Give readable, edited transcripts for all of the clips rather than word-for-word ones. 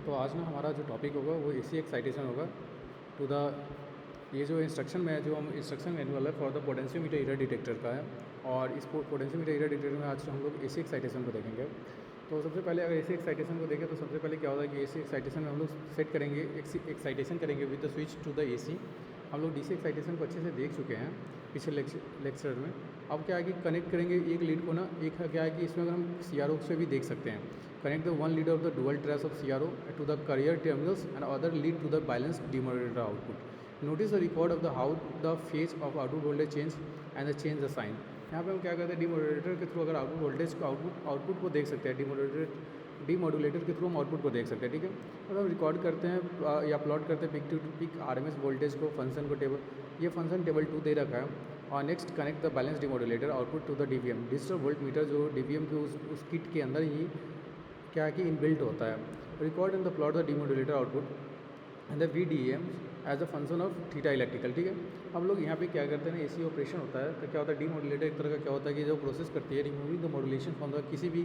तो आज ना हमारा जो टॉपिक होगा वो एसी एक्साइटेशन होगा टू द ये जो इंस्ट्रक्शन में जो हम इंस्ट्रक्शन मैनुअल है for the potentiometer error detector का है। और इस पोटेंशियोमीटर एरर डिटेक्टर में आज हम लोग एसी एक्साइटेशन को देखेंगे। तो सबसे पहले अगर एसी एक्साइटेशन को देखें तो सबसे पहले क्या होता है कि एसी एक्साइटेशन में हम लोग सेट करेंगे एक्साइटेशन करेंगे with the switch to the AC. हम लोग डीसी एक्साइटेशन को अच्छे से देख चुके हैं पिछले लेक्चर में। अब क्या है कि कनेक्ट करेंगे एक लीड को ना, एक क्या है कि इसमें अगर हम सीआरओ से भी देख सकते हैं। Connect the one lead of the dual trace of CRO to the carrier terminals and other lead to the balance demodulator output. Notice the record of the how the phase of output voltage change and the change the sign. यहाँ पे हम क्या करते हैं demodulator के through अगर output voltage को output को देख सकते हैं। डीमोडुलेटर के थ्रू हम आउटपुट को देख सकते हैं। ठीक है, मतलब रिकॉर्ड करते हैं या प्लॉट करते हैं peak to peak RMS voltage को, फंक्शन को टेबल, ये फंक्शन टेबल 2 दे रखा है। और next connect the balance demodulator output to the DVM. Digital volt meter जो डीवीएम के उस किट के अंदर ही क्या है कि इनबिल्ट होता है। Record in the plot the demodulator output and the VDM as a function of theta electrical. ठीक है, हम लोग यहाँ पे क्या करते हैं ना, एसी ऑपरेशन होता है तो क्या होता है डीमोडुलेटर एक तरह का क्या होता है कि जो प्रोसेस करती है removing the modulation from the किसी भी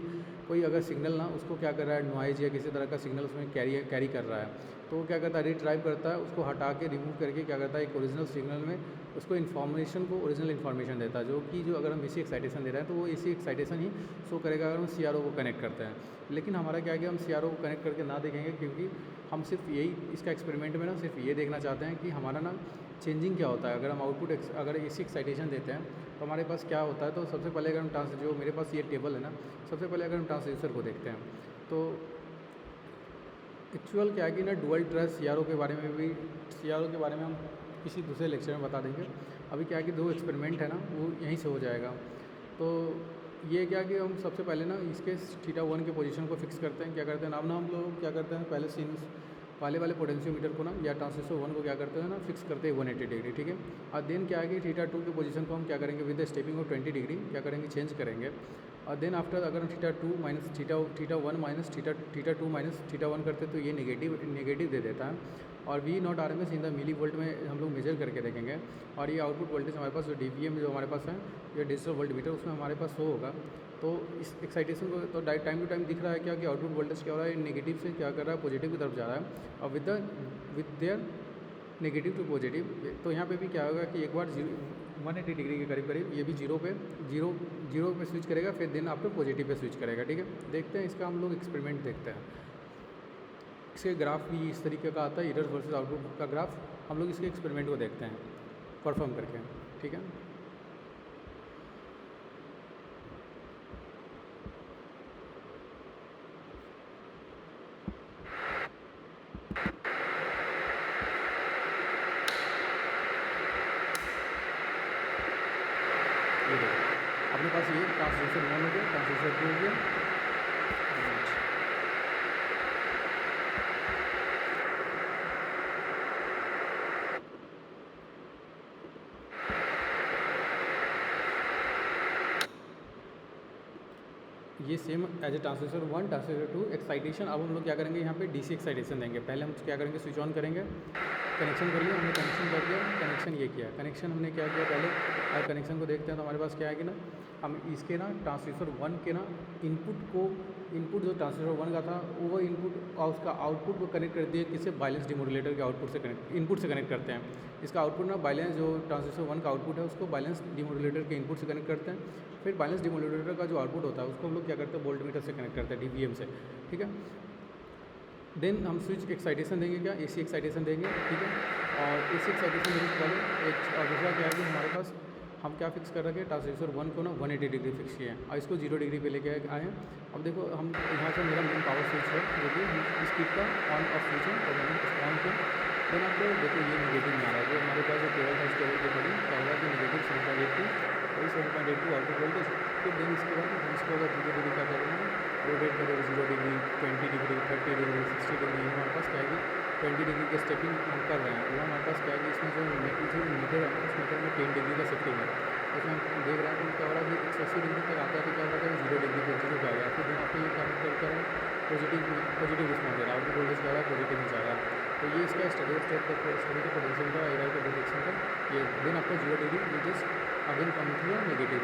कोई अगर सिग्नल ना उसको क्या कर रहा है नॉइज या किसी तरह का सिग्नल उसमें कैरी कर रहा है तो वो क्या करता है रिट्राइव करता है, उसको हटा के रिमूव करके क्या करता है एक ओरिजिनल सिग्नल में उसको इन्फॉर्मेशन को ओरिजिनल इन्फॉर्मेशन देता है, जो कि जो अगर हम एसी एक्साइटेशन दे रहे हैं तो वो एसी एक्साइटेशन ही शो करेगा अगर हम सीआरओ को कनेक्ट करते हैं। लेकिन हमारा क्या है कि हम सीआरओ को कनेक्ट करके ना देखेंगे, क्योंकि हम सिर्फ यही इसका एक्सपेरिमेंट में ना सिर्फ ये देखना चाहते हैं कि हमारा ना चेंजिंग क्या होता है अगर हम आउटपुट अगर एसी एक्साइटेशन देते हैं तो हमारे पास क्या होता है। तो सबसे पहले अगर हम जो मेरे पास ये टेबल है ना, सबसे पहले अगर हम ट्रांसड्यूसर को देखते हैं तो एक्चुअल क्या है कि ना डुअल ट्रेस सीआरओ के बारे में भी सीआरओ के बारे में हम किसी दूसरे लेक्चर में बता देंगे। अभी क्या है कि 2 एक्सपेरिमेंट है ना वो यहीं से हो जाएगा। तो ये क्या कि हम सबसे पहले ना इसके θ1 के पोजीशन को फिक्स करते हैं। क्या करते हैं ना, अब ना हम लोग क्या करते हैं पहले सीन्स वाले पोटेंशियोमीटर को ना या ट्रांजिस्टर 1 को क्या करते हैं ना फिक्स करते हैं 180 डिग्री। ठीक है, और देन क्या है कि θ2 के पोजीशन को हम क्या करेंगे with the stepping of 20 degree क्या करेंगे चेंज करेंगे। और देन आफ्टर अगर हम θ1 माइनस θ1 करते तो ये नेगेटिव दे देता है। और V naught RMS in the millivolt में हम लोग मेजर करके देखेंगे। और ये आउटपुट वोल्टेज हमारे पास जो DVM जो हमारे पास है ये डिजिटल वोल्ट मीटर उसमें हमारे पास शो होगा। तो इस एक्साइटेशन को तो टाइम टू टाइम दिख रहा है क्या कि आउटपुट वोल्टेज क्या हो रहा है नेगेटिव से क्या कर रहा है पॉजिटिव की तरफ जा रहा है और with their negative to positive. तो यहाँ पे भी क्या होगा कि एक बार 180 डिग्री के करीब ये भी जीरो पे स्विच करेगा, फिर then after positive pay switch करेगा। ठीक है, देखते हैं इसका हम लोग एक्सपेरिमेंट देखते हैं। इसके ग्राफ भी इस तरीके का आता है, इनर वर्सेस आउटपुट का ग्राफ। हम लोग इसके एक्सपेरिमेंट को देखते हैं परफॉर्म करके। ठीक है, ये देखो अपने पास ये ट्रांसड्यूसर 1 हो गया, ट्रांसड्यूसर 2 हो गया। ये same as a transducer 1 transducer 2 excitation. अब हम लोग क्या करेंगे यहाँ पे डीसी एक्साइटेशन देंगे। पहले हम क्या करेंगे स्विच ऑन करेंगे, कनेक्शन कर लिया हमने, कनेक्शन कर दिया, कनेक्शन ये किया, कनेक्शन हमने क्या किया पहले और कनेक्शन को देखते हैं तो हमारे पास क्या है कि ना हम इसके ना ट्रांसड्यूसर 1 के ना इनपुट जो ट्रांसड्यूसर 1 का था वो इनपुट और उसका आउटपुट को कनेक्ट कर दिए किससे बैलेंस डिमोडुलेटर के आउटपुट से इनपुट से कनेक्ट करते हैं। इसका आउटपुट ना बैलेंस जो ट्रांसड्यूसर 1 का आउटपुट है उसको बैलेंस डिमोडुलेटर के इनपुट से कनेक्ट करते हैं। फिर बैलेंस डिमोडुलेटर का जो आउटपुट होता है उसको हम लोग क्या करते हैं वोल्ट मीटर से कनेक्ट करते हैं DVM से। ठीक है, देन हम स्विच एक्साइटेशन देंगे, क्या एसी एक्साइटेशन देंगे। ठीक है, और एसी एक्साइटेशन देने से पहले एक और दूसरा क्या है कि हमारे पास हम क्या फिक्स कर रखे हैं ट्रांसड्यूसर 1 को ना 180 डिग्री फिक्स किए हैं और इसको 0 डिग्री पे लेके आए हैं। अब देखो हम यहाँ से मेरा मेन पावर स्विच है जो कि इस किट का ऑन ऑफ स्विच है और मैंने उसको ऑन किया। देन आपको देखो ये नेगेटिव में आ रहा है, जो हमारे पास जो टेबल है इस टेबल के अकॉर्डिंग क्या होगा कि नेगेटिव 7.82 वही 7.82 आउटपुट वोल्टेज। फिर देन इसके बाद हम इसको अगर धीरे धीरे क्या करेंगे रोटेट करेंगे 0 डिग्री 20 डिग्री 30 डिग्री 60 डिग्री। हमारे पास क्या है कि 20 डिग्री के स्टेपिंग हम कर रहे हैं। वो हमारे पास क्या है कि इसमें जो मीटर है उस मीटर में 10 डिग्री का शिफ्टिंग है। उसमें हम देख रहे हैं तो क्या हो रहा है कि 180 डिग्री तक आता है तो क्या होता है 0 डिग्री पे 0 पे आ गया। फिर आपको ये क्या कर रहे हैं पॉजिटिव रिस्पॉन्स दे रहा है, आउटपुट वोल्टेज क्या हो रहा है पॉजिटिव में जा रहा है। तो ये इसका स्टडी स्टेट का पोटेंशियल का एरर का डिटेक्शन का ये। देन आपको 0 degree which is again come to negative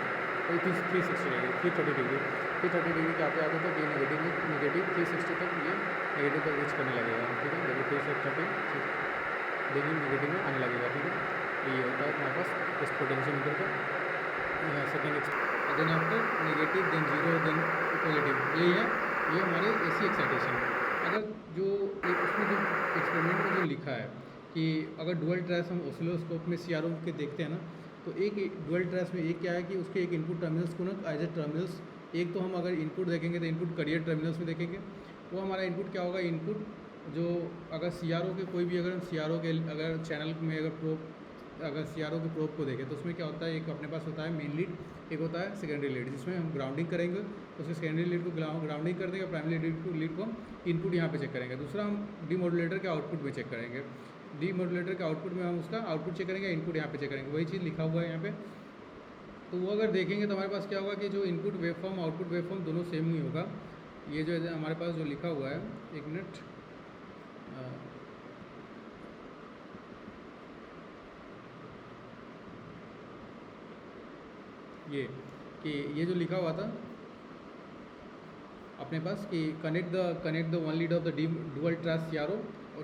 360 degree 330 degree. फिर 30 डिग्री के आते आते तक ये नेगेटिव 360 तक ये नेगेटिव तक रीच करने लगेगा, ठीक है। देखिए 330 डिग्री नेगेटिव में आने लगेगा, ठीक है। तो ये होता है हमारे पास इस पोटेंशियोमीटर का second. Then after negative, then zero, then positive, यही है ये हमारे AC एक्साइटेशन। अगर जो एक उसमें जो एक्सपेरिमेंट में जो लिखा है कि अगर डुअल ट्रेस हम ऑसिलोस्कोप में CRO के देखते हैं ना, तो एक डुअल ट्रेस में एक क्या है कि उसके एक इनपुट टर्मिनल्स को ना एज ए टर्मिनल्स, एक तो हम अगर इनपुट देखेंगे तो इनपुट करियर टर्मिनल्स में देखेंगे। वो हमारा इनपुट क्या होगा, इनपुट जो अगर CRO के कोई भी अगर हम CRO के अगर चैनल में अगर प्रोब, अगर CRO के प्रोब को देखें तो उसमें क्या होता है, एक अपने पास होता है मेन लीड, एक होता है सेकेंडरी लीड, जिसमें हम ग्राउंडिंग करेंगे, उसमें सेकेंडरी लीड को ग्राउंडिंग कर देंगे, प्राइमरी लीड को इनपुट यहाँ पे चेक करेंगे। दूसरा हम डीमॉड्यूलेटर के आउटपुट में चेक करेंगे, डीमॉड्यूलेटर के आउटपुट में हम उसका आउटपुट चेक करेंगे, इनपुट यहाँ पे चेक करेंगे, वही चीज़ लिखा हुआ है यहाँ पे। तो वो अगर देखेंगे तो हमारे पास क्या होगा कि जो इनपुट वेवफॉर्म आउटपुट वेवफॉर्म दोनों सेम ही होगा। ये जो है हमारे पास जो लिखा हुआ है, एक मिनट, ये जो लिखा हुआ था अपने पास कि connect the one lead of the dual trace CRO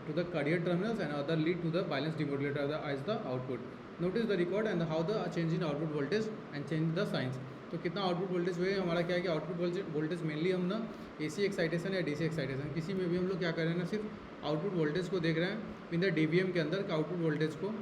to the cardiac terminals and other lead to the balance demodulator as the output. Notice the record and how the change in output voltage and change the signs. तो कितना output voltage हुए, हमारा क्या है कि output voltage mainly हम ना AC excitation या DC एक्साइटेशन किसी में भी हम लोग क्या कर रहे हैं ना, सिर्फ आउटपुट वोल्टेज को देख रहे हैं इन द DVM के अंदर, आउटपुट वोल्टेज को